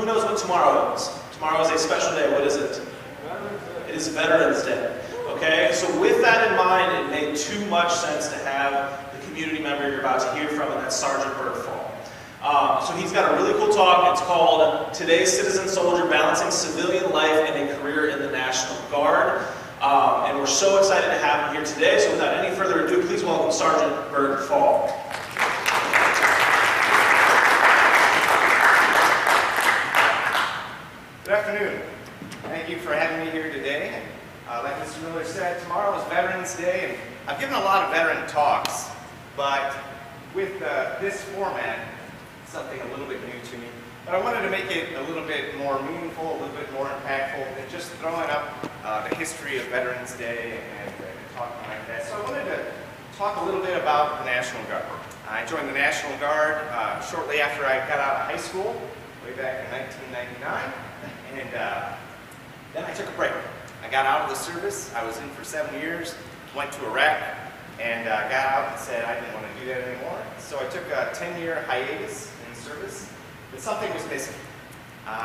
who knows what tomorrow is? Tomorrow is a special day. What is it? It is Veterans Day. Okay, so with that in mind, it made too much sense to have the community member you're about to hear from, and that's Sergeant Bert. So he's got a really cool talk. It's called Today's Citizen Soldier, Balancing Civilian Life and a Career in the National Guard. And we're so excited to have him here today. So without any further ado, please welcome Sergeant Bert Fall. Good afternoon. Thank you for having me here today. Like Mr. Miller said, tomorrow is Veterans Day, and I've given a lot of veteran talks, but with this format, something a little bit new to me. But I wanted to make it a little bit more meaningful, a little bit more impactful than just throwing up the history of Veterans Day and talking like that. So I wanted to talk a little bit about the National Guard. I joined the National Guard shortly after I got out of high school, way back in 1999, and then I took a break. I got out of the service. I was in for 7 years, went to Iraq, and got out and said I didn't want to do that anymore. So I took a 10-year hiatus in service, but something was missing.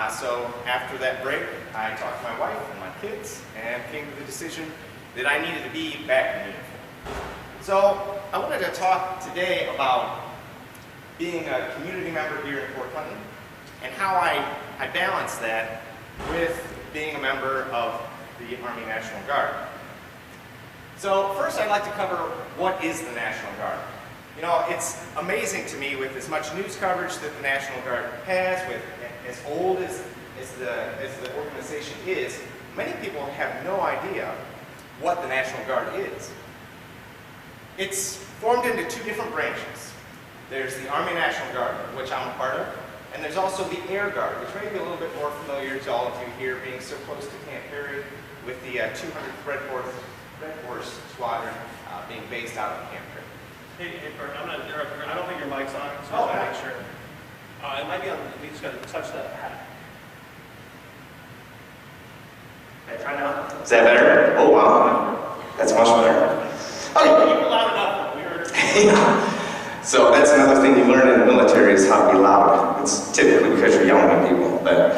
So after that break, I talked to my wife and my kids and came to the decision that I needed to be back in uniform. So I wanted to talk today about being a community member here in Fort Clinton and how I balance that with being a member of the Army National Guard. So first I'd like to cover what is the National Guard. You know, it's amazing to me with as much news coverage that the National Guard has, with as old as the organization is, many people have no idea what the National Guard is. It's formed into two different branches. There's the Army National Guard, which I'm a part of, and there's also the Air Guard, which may be a little bit more familiar to all of you here, being so close to Camp Perry, with the 200th Red Horse Squadron being based out of Camp Perry. Hey, Bert, I'm going to interrupt you. I don't think your mic's on, so I want to make sure. It might be on. We just got to touch that hat. Okay, try now. Is that better? Oh, wow. That's much better. Oh, you were loud enough. We heard. Yeah. So that's another thing you learn in the military is how to be loud. It's typically because you're yelling at people. But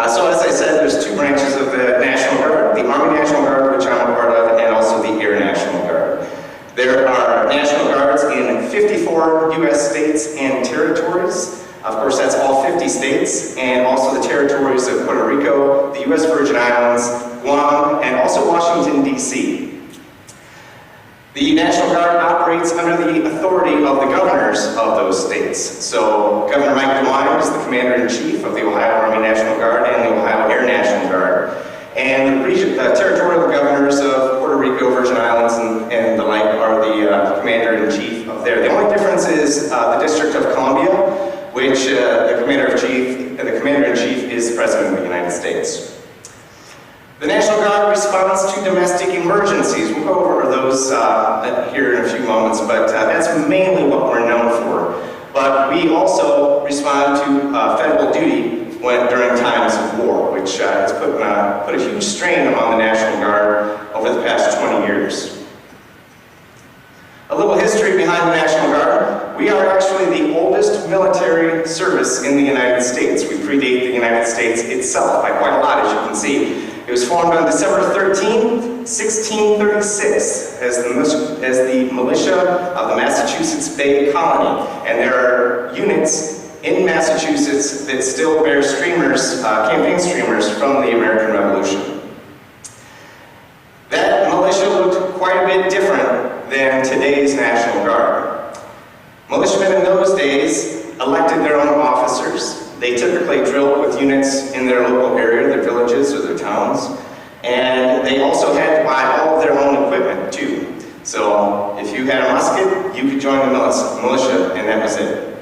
so as I said, there's two branches of the National Guard, the Army National Guard, which I'm a part of, and also the Air National Guard. There are National Guards in 54 U.S. states and territories. Of course, that's all 50 states, and also the territories of Puerto Rico, the U.S. Virgin Islands, Guam, and also Washington, D.C. The National Guard operates under the authority of the governors of those states. So Governor Mike DeWine is the Commander-in-Chief of the Ohio Army National Guard and the Ohio Air National Guard. And the territorial governors of Puerto Rico, Virgin Islands, and the like are the Commander-in-Chief of there. The only difference is the District of Columbia, which the Commander-in-Chief is the President of the United States. The National Guard responds to domestic emergencies. We'll go over those here in a few moments, but that's mainly what we're known for. But we also respond to federal duty during times of war, which has put a huge strain on the National Guard over the past 20 years. A little history behind the National Guard. We are actually the oldest military service in the United States. We predate the United States itself by quite a lot, as you can see. It was formed on December 13, 1636, as the militia of the Massachusetts Bay Colony. And there are units in Massachusetts that still bear streamers, campaign streamers from the American Revolution. That militia looked quite a bit different than today's National Guard. Militiamen in those days elected their own officers. They typically drilled with units in their local area, their villages or their towns, and they also had to buy all of their own equipment too. So if you had a musket, you could join the militia, and that was it.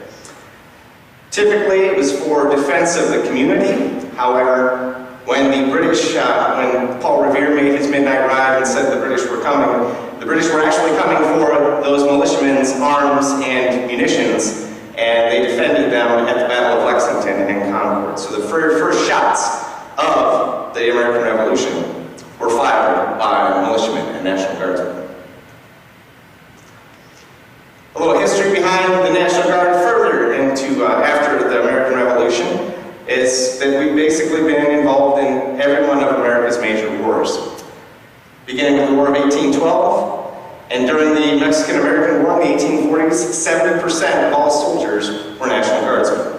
Typically, it was for defense of the community. However, when the British, when Paul Revere made his midnight ride and said the British were coming, the British were actually coming for those militiamen's arms and munitions, and they defended them at the Battle of Lexington and Concord. So the very first shots of the American Revolution were fired by militiamen and National Guardsmen. A little history behind the National Guard further into after the American Revolution. is that we've basically been involved in every one of America's major wars. Beginning with the War of 1812, and during the Mexican-American War in the 1840s, 70% of all soldiers were National Guardsmen.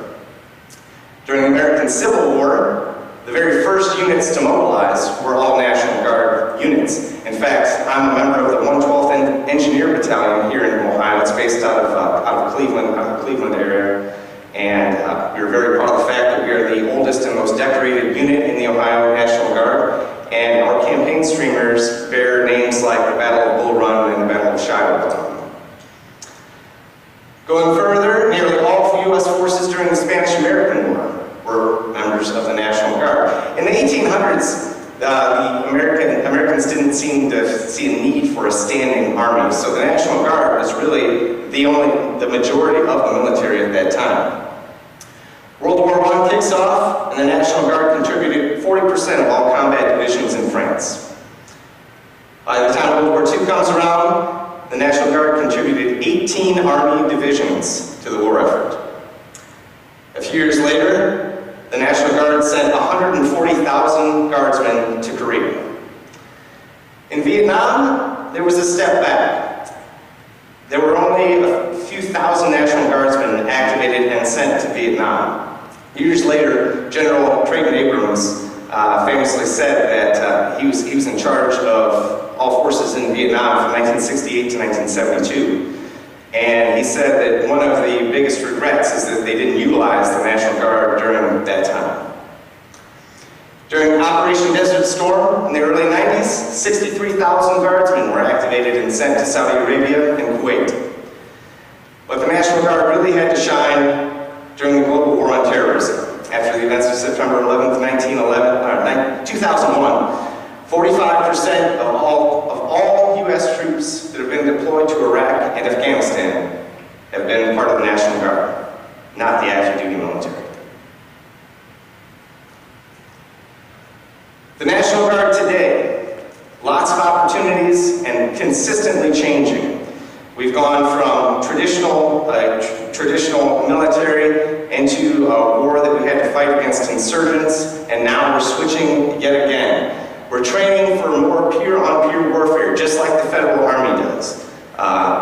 During the American Civil War, the very first units to mobilize were all National Guard units. In fact, I'm a member of the 112th Engineer Battalion here in Ohio. It's based out of Cleveland area. And we're very proud of the fact that we are the oldest and most decorated unit in the Ohio National Guard. And our campaign streamers bear names like the Battle of Bull Run and the Battle of Shiloh. Going further, nearly all of U.S. forces during the Spanish-American War were members of the National Guard. In the 1800s, the Americans didn't seem to see a need for a standing army, so the National Guard was really the majority of the military at that time. World War I kicks off, and the National Guard contributed 40% of all combat divisions in France. By the time World War II comes around, the National Guard contributed 18 Army divisions to the war effort. A few years later, the National Guard sent 140,000 guardsmen to Korea. In Vietnam, there was a step back. There were only a few thousand National Guardsmen activated and sent to Vietnam. Years later, General Creighton Abrams famously said that he was in charge of all forces in Vietnam from 1968 to 1972. And he said that one of the biggest regrets is that they didn't utilize the National Guard during that time. During Operation Desert Storm in the early 90s, 63,000 guardsmen were activated and sent to Saudi Arabia and Kuwait. But the National Guard really had to shine during the global war on terrorism. After the events of September 11th, 2001, 45% of all U.S. troops that have been deployed to Iraq and Afghanistan have been part of the National Guard, not the active duty military. The National Guard today, lots of opportunities and consistently changing. We've gone from traditional military into a war that we had to fight against insurgents, and now we're switching yet again. We're training for more peer-on-peer warfare, just like the Federal Army does.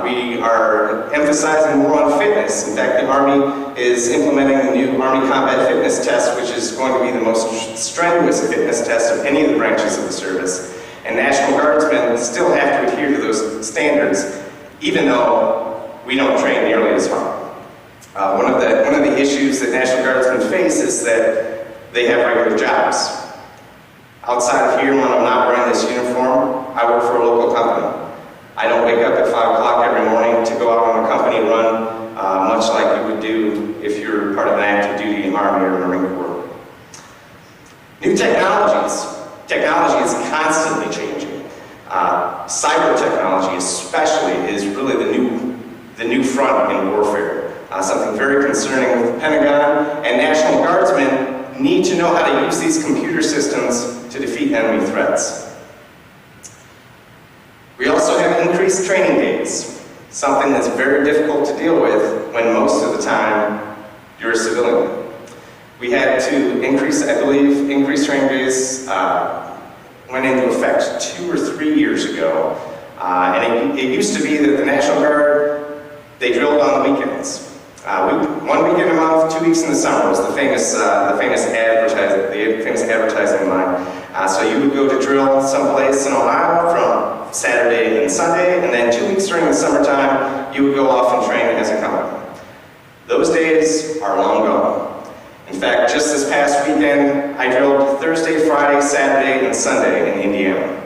We are emphasizing more on fitness. In fact, the Army is implementing the new Army Combat Fitness Test, which is going to be the most strenuous fitness test of any of the branches of the service. And National Guardsmen still have to adhere to those standards, even though we don't train nearly as hard. One of the issues that National Guardsmen face is that they have regular jobs. Outside of here, when I'm not wearing this uniform, I work for a local company. I don't wake up at 5 o'clock every morning to go out on a company run, much like you would do if you're part of an active duty Army or Marine Corps. New technologies. Technology is constantly changing. Cyber technology especially is really the new front in warfare. Something very concerning with the Pentagon, and National Guardsmen need to know how to use these computer systems to defeat enemy threats. We also have increased training days, something that's very difficult to deal with when most of the time you're a civilian. We had to increase training days went into effect 2 or 3 years ago, and it used to be that the National Guard, they drilled on the weekends. 1 weekend a month, 2 weeks in the summer was the famous advertising line. So you would go to drill someplace in Ohio from Saturday and Sunday, and then 2 weeks during the summertime, you would go off and train as a company. Those days are long gone. In fact, just this past weekend, I drilled Thursday, Friday, Saturday, and Sunday in Indiana.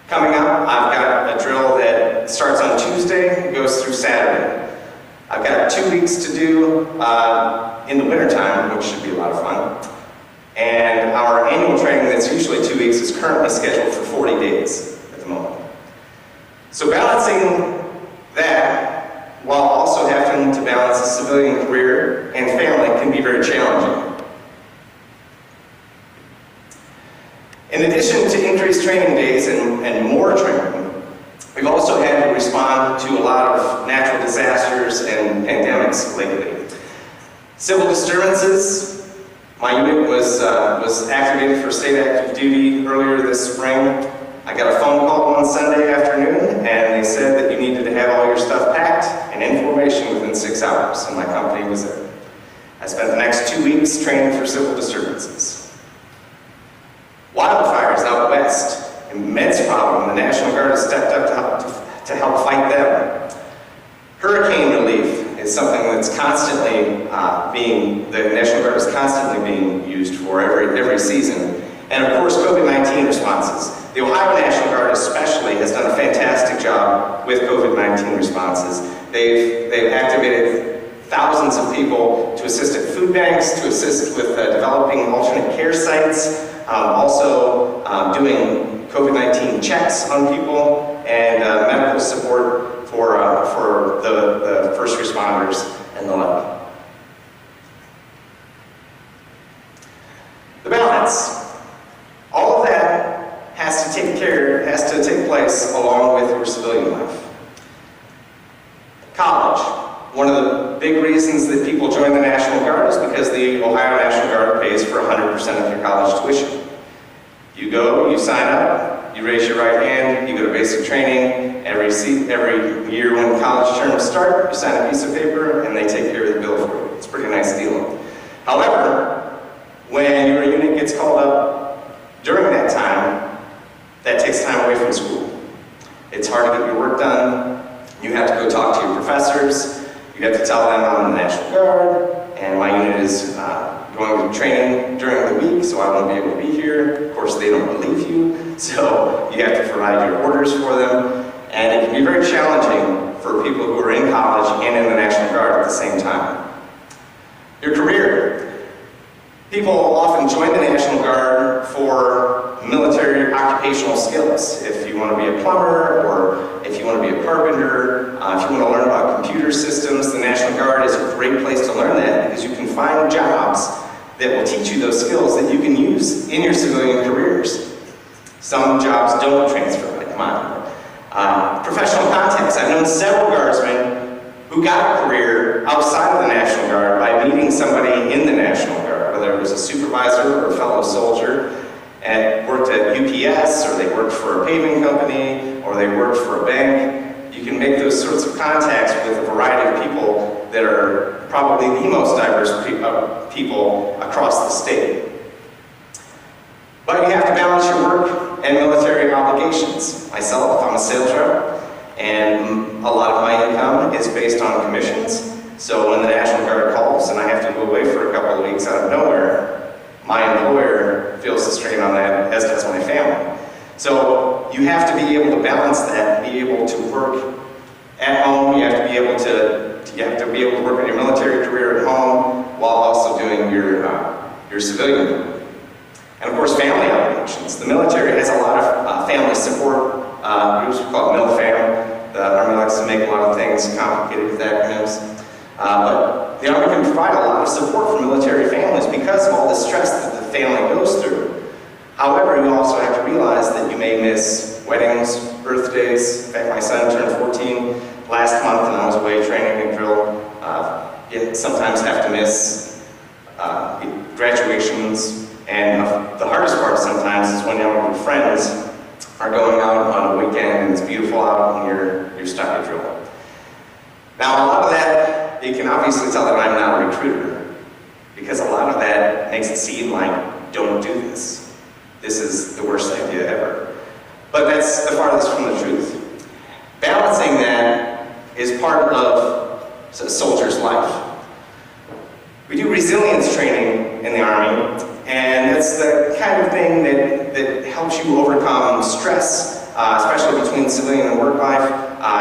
Coming up, I've got a drill that starts on Tuesday and goes through Saturday. I've got 2 weeks to do in the wintertime, which should be a lot of fun. And our annual training that's usually 2 weeks is currently scheduled for 40 days at the moment. So balancing that while also having to balance a civilian career and family can be very challenging. In addition to increased training days and more training, we've also had to respond to a lot of natural disasters and pandemics lately. Civil disturbances My unit was activated for state active duty earlier this spring. I got a phone call one Sunday afternoon, and they said that you needed to have all your stuff packed and in formation within 6 hours, and my company was there. I spent the next 2 weeks training for civil disturbances. Wildfires out west, immense problem. The National Guard has stepped up to help fight them. Hurricane relief is something that's constantly the National Guard is constantly being used for every season. And of course, COVID-19 responses. The Ohio National Guard especially has done a fantastic job with COVID-19 responses. They've activated thousands of people to assist at food banks, to assist with developing alternate care sites, also doing COVID-19 checks on people, and medical support for the first responders and the like. The balance. All of that has to take place along with your civilian life. College. One of the big reasons that people join the National Guard is because the Ohio National Guard pays for 100% of your college tuition. You go, you sign up, you raise your right hand, you go to basic training. Every year when college terms start, you sign a piece of paper and they take care of the bill for you. It's a pretty nice deal. However, when your unit gets called up during that time, that takes time away from school. It's hard to get your work done. You have to go talk to your professors. You have to tell them I'm in the National Guard, and my unit is going to training during the week, so I won't be able to be here. Of course, they don't believe you, so you have to provide your orders for them, and it can be very challenging for people who are in college and in the National Guard at the same time. Your career. People often join the National Guard for military occupational skills. If you want to be a plumber, or if you want to be a carpenter, if you want to learn about computer systems, the National Guard is a great place to learn that, because you can find jobs that will teach you those skills that you can use in your civilian careers. Some jobs don't transfer, like mine. Professional contacts. I've known several guardsmen who got a career outside of the National Guard by meeting somebody in the National Guard, whether it was a supervisor or a fellow soldier, and worked at UPS, or they worked for a paving company, or they worked for a bank. You can make those sorts of contacts with a variety of people that are probably the most diverse people across the state. But you have to balance your work and military obligations. Myself, I'm a sales rep, and a lot of my income is based on commissions. So when the National Guard calls and I have to go away for a couple of weeks out of nowhere, my employer feels the strain on that, as does my family. So you have to be able to balance that, be able to work at home. You have to be able to work in your military career at home while also doing your civilian career. And of course, family obligations. The military has a lot of family support groups. We call it MilFam. The Army likes to make a lot of things complicated with acronyms. But the Army can provide a lot of support for military families because of all the stress that the family goes through. However, you also have to realize that you may miss weddings, birthdays. In fact, my son turned 14 last month and I was away training and drill. You sometimes have to miss graduations. And the hardest part sometimes is when your friends are going out on a weekend and it's beautiful out and you're stuck at drill. Now, a lot of that, you can obviously tell that I'm not a recruiter, because a lot of that makes it seem like, don't do this. This is the worst idea ever. But that's the farthest from the truth. Balancing that is part of a soldier's life. We do resilience training in the Army, and it's the kind of thing that helps you overcome stress, especially between civilian and work life,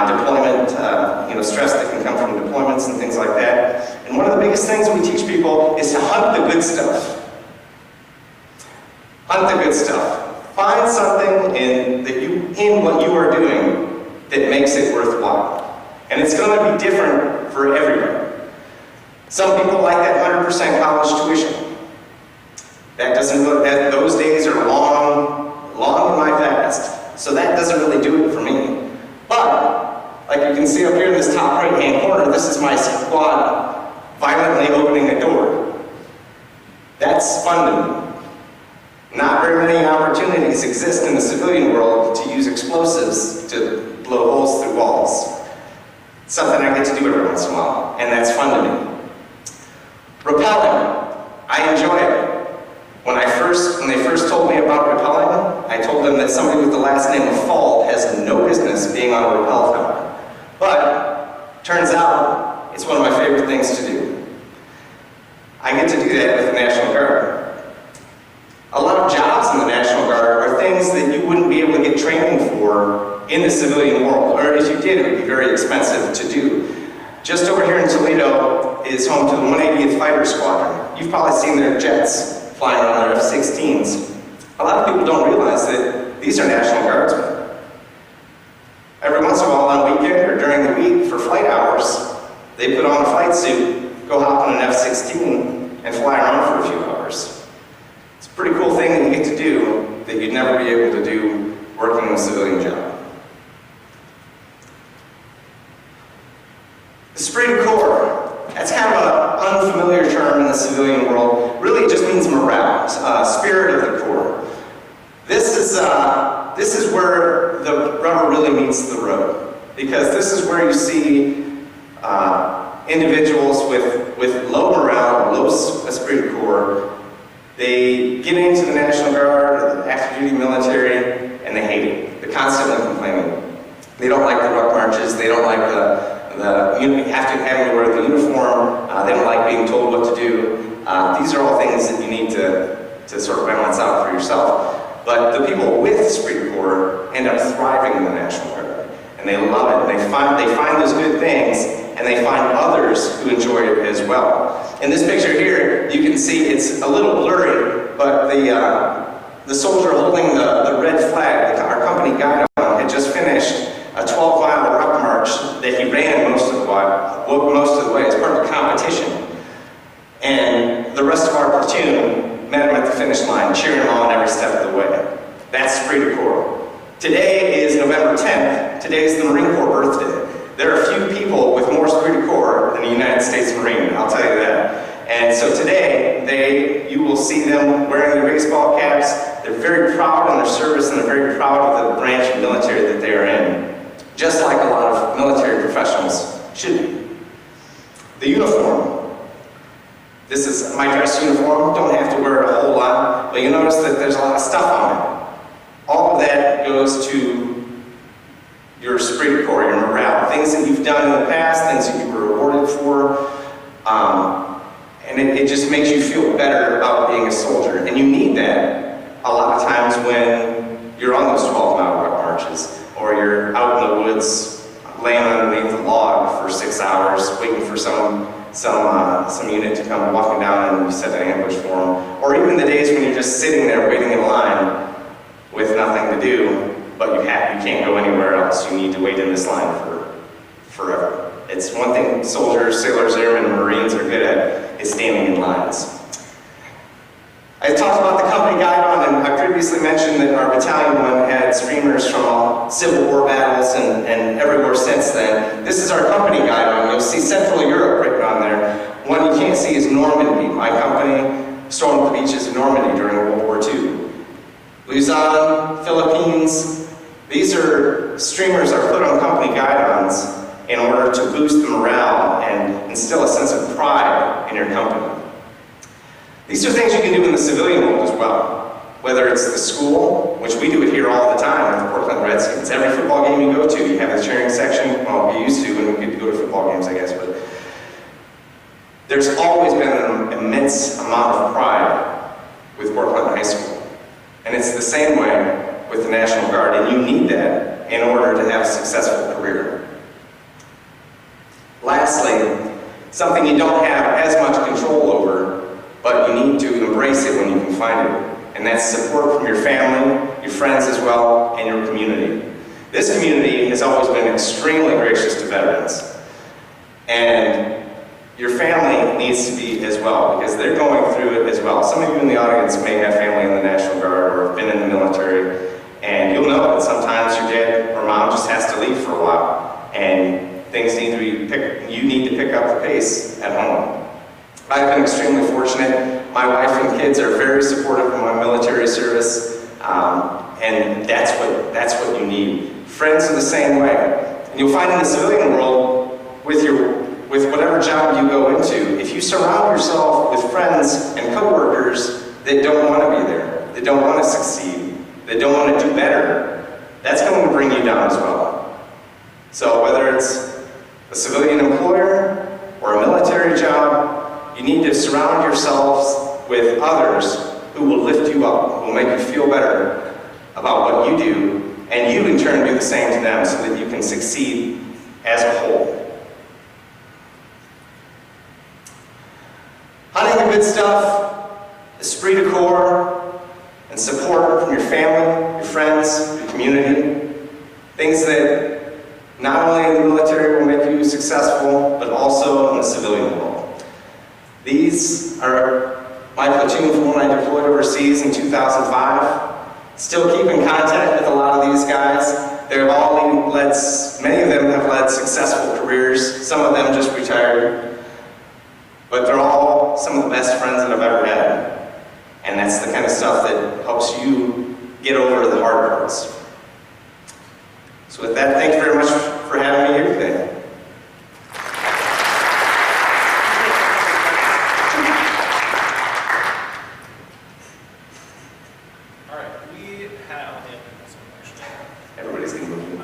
deployment, stress that can come from deployments and things like that. And one of the biggest things we teach people is to hunt the good stuff. Hunt the good stuff. Find something in what you are doing that makes it worthwhile. And it's going to be different for everybody. Some people like that 100% college tuition. Those days are long in my past. So that doesn't really do it for me. But, like you can see up here in this top right-hand corner, this is my squad violently opening a door. That's fun to me. Not very many opportunities exist in the civilian world to use explosives to blow holes through walls. It's something I get to do every once in a while, and that's fun to me. Rappelling, I enjoy it. When they first told me about rappelling, I told them that somebody with the last name of Fall has no business being on a rappel company. But, turns out, it's one of my favorite things to do. I get to do that with the National Guard. A lot of jobs in the National Guard are things that you wouldn't be able to get training for in the civilian world, or if you did, it would be very expensive to do. Just over here in Toledo is home to the 180th Fighter Squadron. You've probably seen their jets flying around their F-16s. A lot of people don't realize that these are National Guardsmen. Every once in a while on weekend or during the week for flight hours, they put on a flight suit, go hop on an F-16, and fly around for a few hours. It's a pretty cool thing that you get to do that you'd never be able to do working in a civilian job. Esprit de corps, that's kind of an unfamiliar term in the civilian world. Really it just means morale, spirit of the corps. This is where the rubber really meets the road, because this is where you see individuals with low morale, or low esprit de corps. They get into the National Guard or the active duty military and they hate it. They're constantly complaining. They don't like the ruck marches, they don't like you have to wear the uniform, they don't like being told what to do. These are all things that you need to sort of balance out for yourself. But the people with esprit de corps end up thriving in the National Guard. And they love it. They find those good things, and they find others who enjoy it as well. In this picture here, you can see it's a little blurry, but the soldier holding the red flag, our company guide on, had just finished a 12-mile ruck march that he ran most of the way as part of a competition. And the rest of our platoon met him at the finish line, cheering him on every step of the way. That's esprit de corps. Today is November 10th. Today is the Marine Corps birthday. There are few people with more esprit de corps than the United States Marine, I'll tell you that. And so today, you will see them wearing their baseball caps. They're very proud of their service, and they're very proud of the branch of military that they are in. Just like a lot of military professionals should be. The uniform. This is my dress uniform. Don't have to wear it a whole lot, but you notice that there's a lot of stuff on it. All of that goes to your esprit de corps, your morale, things that you've done in the past, things that you were rewarded for, and it just makes you feel better about being a soldier. And you need that a lot of times when you're on those 12-mile ruck marches, or you're out in the woods laying underneath a log for 6 hours, waiting for some unit to come walking down and you set an ambush for them. Or even the days when you're just sitting there waiting in line with nothing to do, but you can't go anywhere else. You need to wait in this line for forever. It's one thing soldiers, sailors, airmen, and Marines are good at, is standing in lines. I talked about the company guide on, and I previously mentioned that our battalion one had streamers from all Civil War battles and everywhere since then. This is our company guide on. You'll see Central Europe written on there. One you can't see is Normandy. My company stormed the beaches of Normandy during World War II. Luzon, Philippines. These are streamers that are put on company guide-ons in order to boost the morale and instill a sense of pride in your company. These are things you can do in the civilian world as well. Whether it's the school, which we do it here all the time with the Portland Redskins. Every football game you go to, you have a cheering section. Well, we used to when we could go to football games, I guess, but there's always been an immense amount of pride with Portland High School. And it's the same way with the National Guard, and you need that in order to have a successful career. Lastly, something you don't have as much control over, but you need to embrace it when you can find it. And that's support from your family, your friends as well, and your community. This community has always been extremely gracious to veterans. And your family needs to be as well, because they're going through it as well. Some of you in the audience may have family in the National Guard or have been in the military, and you'll know that sometimes your dad or mom just has to leave for a while, and things need to be you need to pick up the pace at home. I've been extremely fortunate. My wife and kids are very supportive of my military service, and that's what you need. Friends are the same way. And you'll find in the civilian world, with whatever job you go into, if you surround yourself with friends and coworkers that don't want to be there, that don't want to succeed, that don't want to do better, that's going to bring you down as well. So whether it's a civilian employer or a military job, you need to surround yourselves with others who will lift you up, who will make you feel better about what you do, and you in turn do the same to them so that you can succeed as a whole. Hunting the good stuff, esprit de corps, and support from your family, your friends, your community. Things that not only in the military will make you successful, but also in the civilian world. These are my platoon from when I deployed overseas in 2005. Still keep in contact with a lot of these guys. They've all led, many of them have led successful careers. Some of them just retired. But they're all some of the best friends that I've ever had. And that's the kind of stuff that helps you get over the hard parts. So with that, thank you very much for having me here today. All right, we have... Everybody's going to move.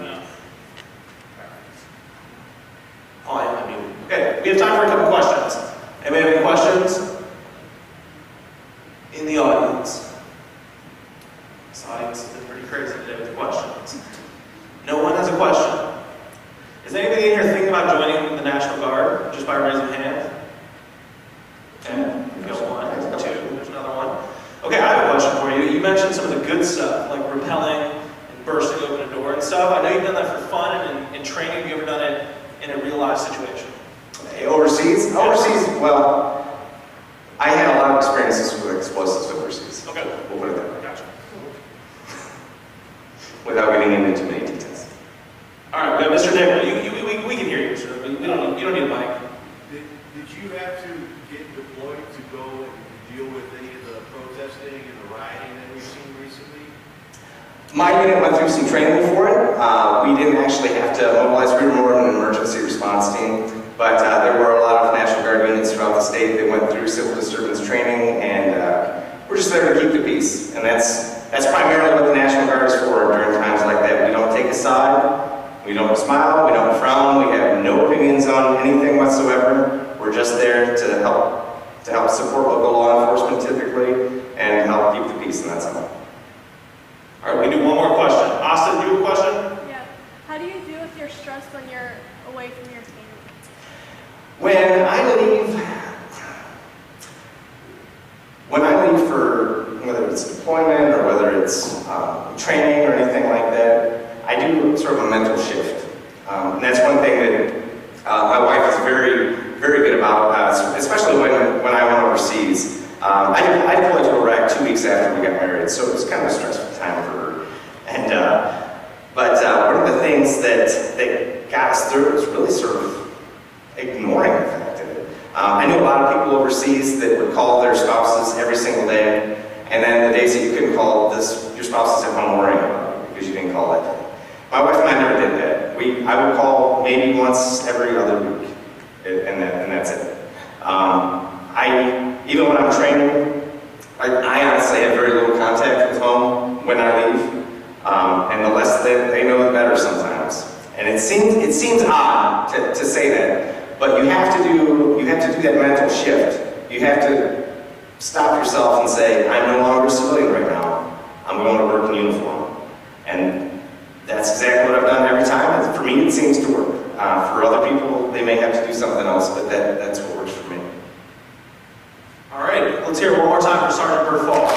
Oh, I mean, okay, we have time for a couple questions. Anybody have any questions? In the audience. This audience has been pretty crazy today with questions. No one has a question. Is anybody in here thinking about joining the National Guard just by raising a hand? Okay, we got one, two, there's another one. Okay, I have a question for you. You mentioned some of the good stuff, like rappelling and bursting open a door and stuff. I know you've done that for fun and in training. Have you ever done it in a real life situation? Overseas? Yeah. Overseas, well, I had a lot of experiences with explosives overseas. Okay. We'll put it that way. Gotcha. Without getting into too many details. All right, we have Mr. Dable. We can hear you, sir. You don't need a mic. Did you have to get deployed to go and deal with any of the protesting and the rioting that we've seen recently? My unit went through some training for it. We didn't actually have to mobilize. We were more of an emergency response team. But there were a lot of National Guard units throughout the state that went through civil disturbance training, and we're just there to keep the peace. And that's primarily what the National Guard is for during times like that. We don't take a side, we don't smile, we don't frown, we have no opinions on anything whatsoever. We're just there to help support local law enforcement typically, and help keep the peace, and that's all. All right, we can do one more question. Austin, do you have a question? Yeah. How do you deal with your stress when you're away from your team? When I leave for whether it's deployment or whether it's training or anything like that, I do sort of a mental shift. And that's one thing that my wife is very, very good about, especially when I went overseas. I deployed to Iraq 2 weeks after we got married, so it was kind of a stressful time for her. And but one of the things that got us through was really sort of ignoring the fact of it. I knew a lot of people overseas that would call their spouses every single day, and then the days that you couldn't call, your spouse is at home worrying about you because you didn't call that day. My wife and I never did that. I would call maybe once every other week, and that's it. Even when I'm training, I honestly have very little contact with home when I leave, and the less that they know, the better sometimes. And it seems odd to say that. But you have to do that mental shift. You have to stop yourself and say, I'm no longer a civilian right now. I'm going to work in uniform. And that's exactly what I've done every time. And for me, it seems to work. For other people, they may have to do something else, but that's what works for me. All right, let's hear it one more time for Sergeant Bert Fall.